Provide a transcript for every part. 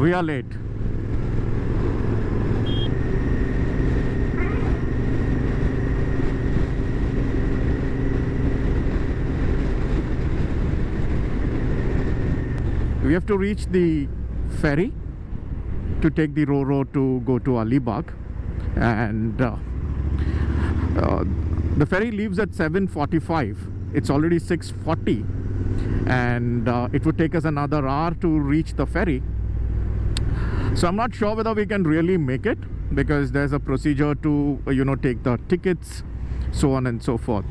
We are late. We have to reach the ferry to take the Ro-Ro to go to Alibag, and the ferry leaves at 7:45. It's already 6:40, and it would take us another hour to reach the ferry. So I'm not sure whether we can really make it, because there's a procedure to take the tickets, so on and so forth.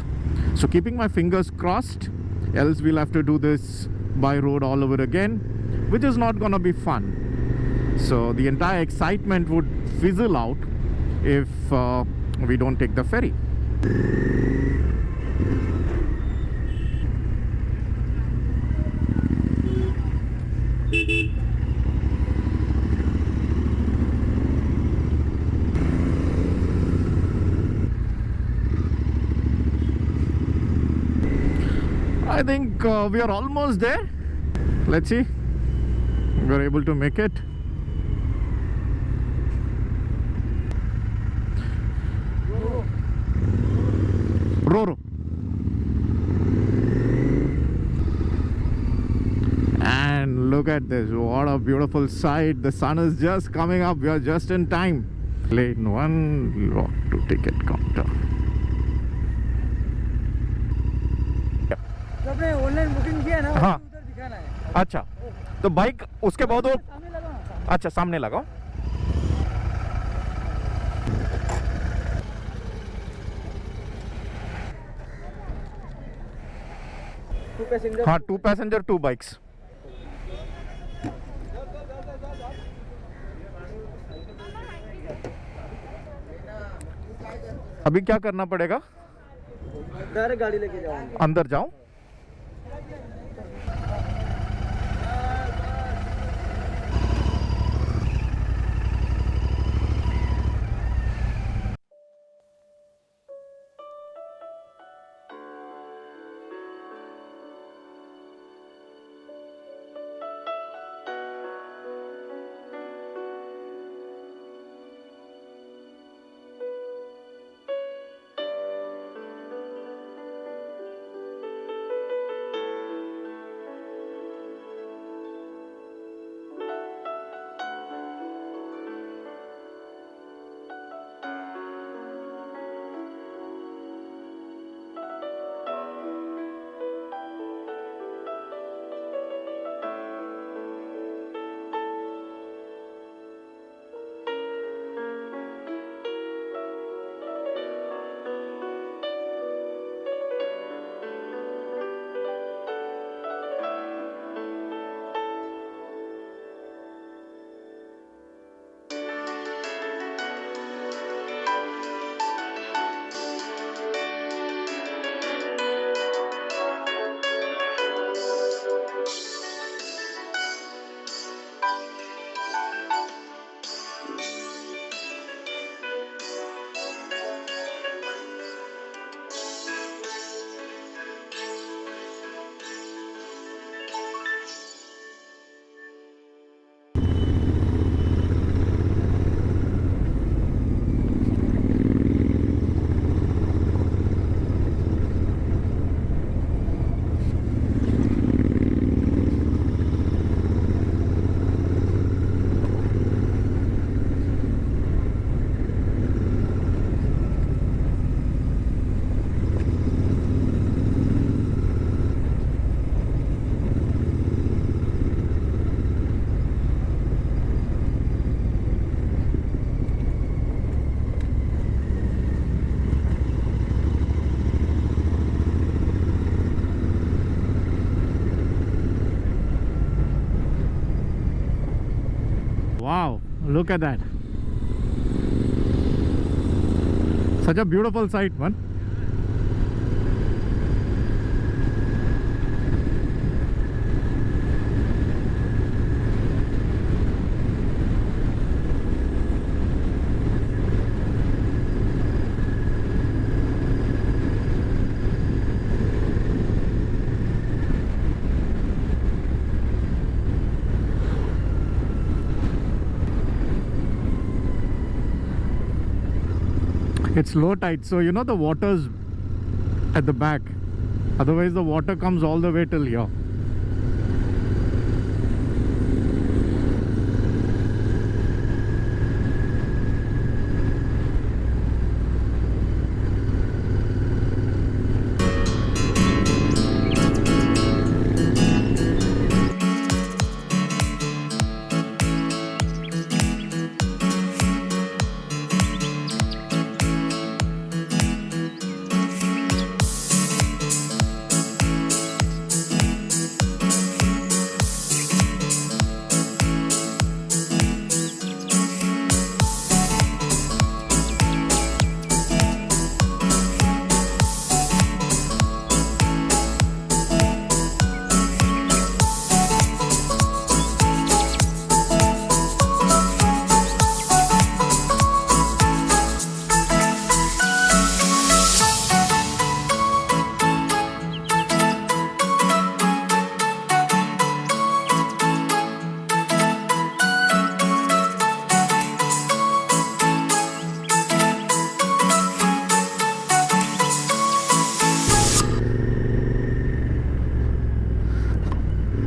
So keeping my fingers crossed, else we'll have to do this by road all over again, which is not gonna be fun. So the entire excitement would fizzle out if we don't take the ferry. I think we are almost there. Let's see. We're able to make it. Ro-Ro. And look at this. What a beautiful sight. The sun is just coming up. We are just in time. Lane 1, walk to ticket counter. आपने online booking किया ना, हाँ। उधर दिखाना है। अच्छा, तो bike उसके बाद वो सामने लगाओ ना। अच्छा सामने लगाओ। Two passenger. हाँ, 2 पैसेंजर 2 बाइक्स। अभी क्या करना पड़ेगा? डायरेक्ट गाड़ी लेके जाओ। अंदर जाऊं? Wow, look at that. Such a beautiful sight, man. It's low tide, so you know the water's at the back. Otherwise the water comes all the way till here.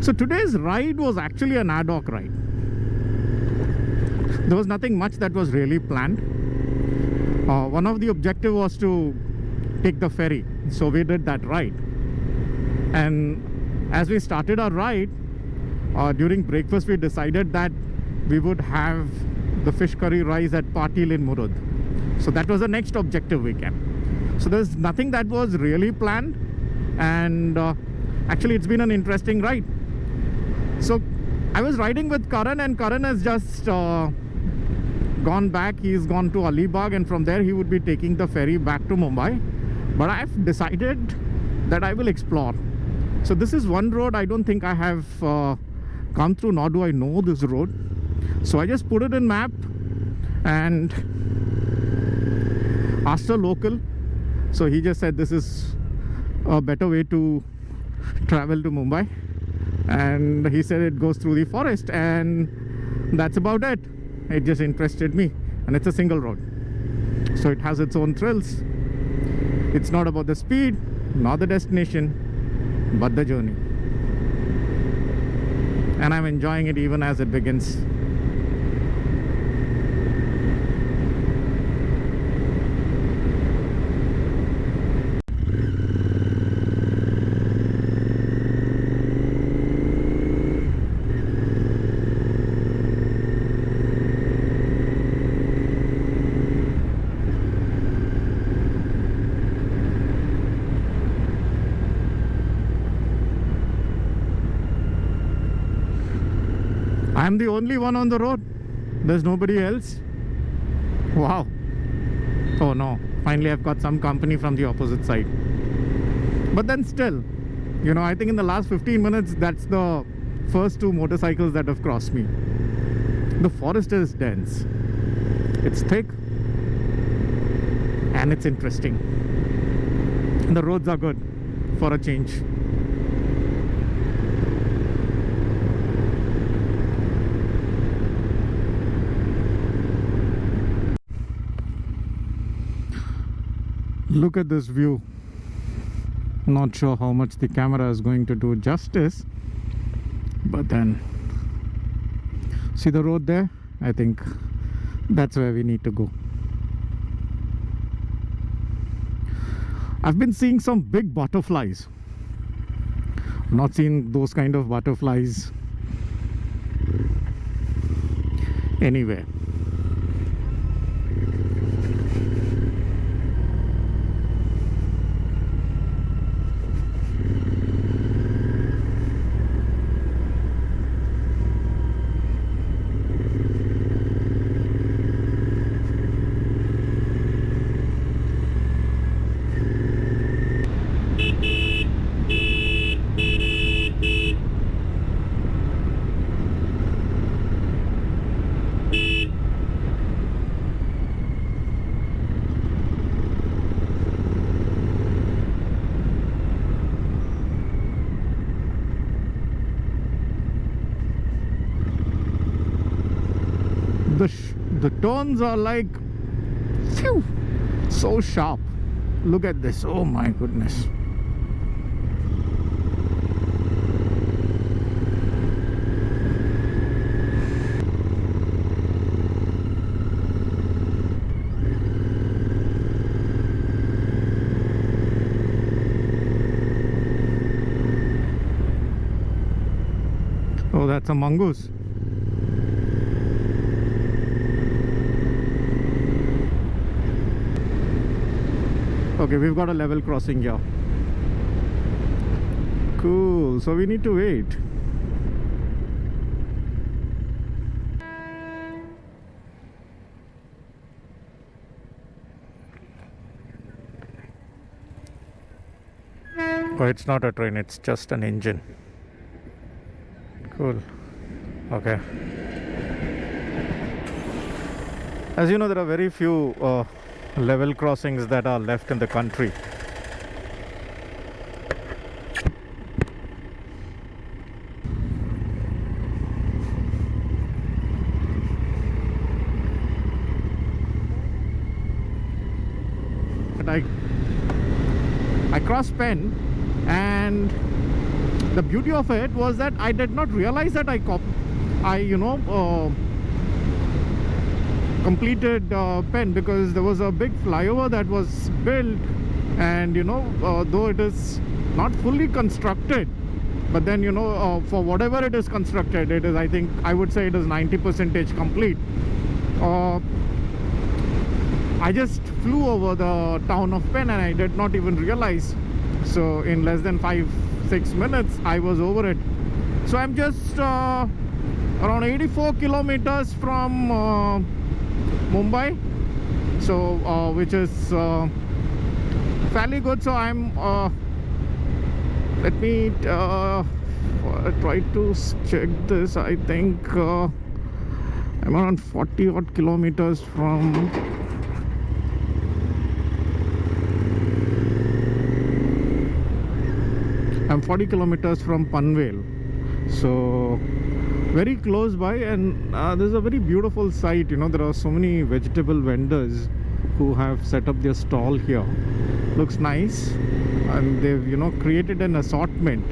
So today's ride was actually an ad hoc ride. There was nothing much that was really planned. One of the objective was to take the ferry, so we did that ride. And as we started our ride, during breakfast we decided that we would have the fish curry rice at Patil in Murud. So that was the next objective we kept. So there's nothing that was really planned, and actually it's been an interesting ride. So I was riding with Karan, and Karan has just gone back. He's gone to Alibag, and from there he would be taking the ferry back to Mumbai. But I've decided that I will explore. So this is one road I don't think I have come through, nor do I know this road. So I just put it in map and asked a local. So he just said this is a better way to travel to Mumbai, and he said it goes through the forest, and that's about it. It just interested me, and it's a single road, so it has its own thrills. It's not about the speed nor the destination, but the journey, and I'm enjoying it even as it begins. I'm the only one on the road. There's nobody else. Wow. Oh no. Finally I've got some company from the opposite side. But then still, you know, I think in the last 15 minutes, that's the first two motorcycles that have crossed me. The forest is dense. It's thick. And it's interesting. And the roads are good for a change. Look at this view. Not sure how much the camera is going to do justice, but then see the road there? I think that's where we need to go. I've been seeing some big butterflies. I've not seen those kind of butterflies anywhere. The tones are like phew, So sharp. Look at this. Oh my goodness. Oh, that's a mongoose. Okay, we've got a level crossing here. Cool. So we need to wait. Oh, it's not a train, it's just an engine. Cool. Okay. As you know, there are very few level crossings that are left in the country. But I crossed Penn, and the beauty of it was that I did not realize that I completed Penn, because there was a big flyover that was built, and though it is not fully constructed, but then for whatever it is constructed, it is, I would say it is 90% complete. I just flew over the town of Penn and I did not even realize. So in less than 5-6 minutes I was over it. So I'm just around 84 kilometers from Mumbai, so which is fairly good. So I'm let me try to check this. I think I'm around 40 odd kilometers from I'm 40 kilometers from Panvel, so very close by. And there's a very beautiful site. There are so many vegetable vendors who have set up their stall here. Looks nice, and they've created an assortment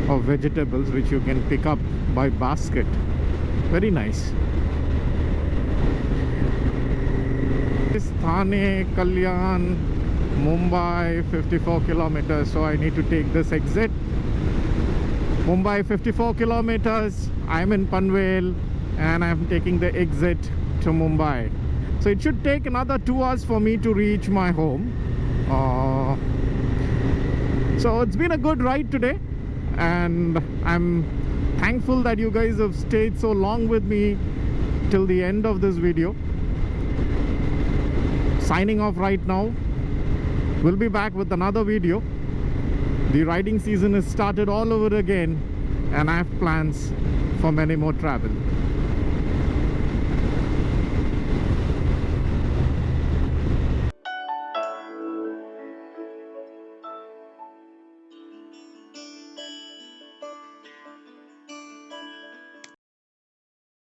of vegetables which you can pick up by basket. Very nice. Thane, Kalyan, Mumbai, 54 kilometers. So I need to take this exit. Mumbai, 54 kilometers. I'm in Panvel and I'm taking the exit to Mumbai. So it should take another 2 hours for me to reach my home. So it's been a good ride today, and I'm thankful that you guys have stayed so long with me till the end of this video. Signing off right now. We'll be back with another video. The riding season has started all over again, and I have plans for many more travel.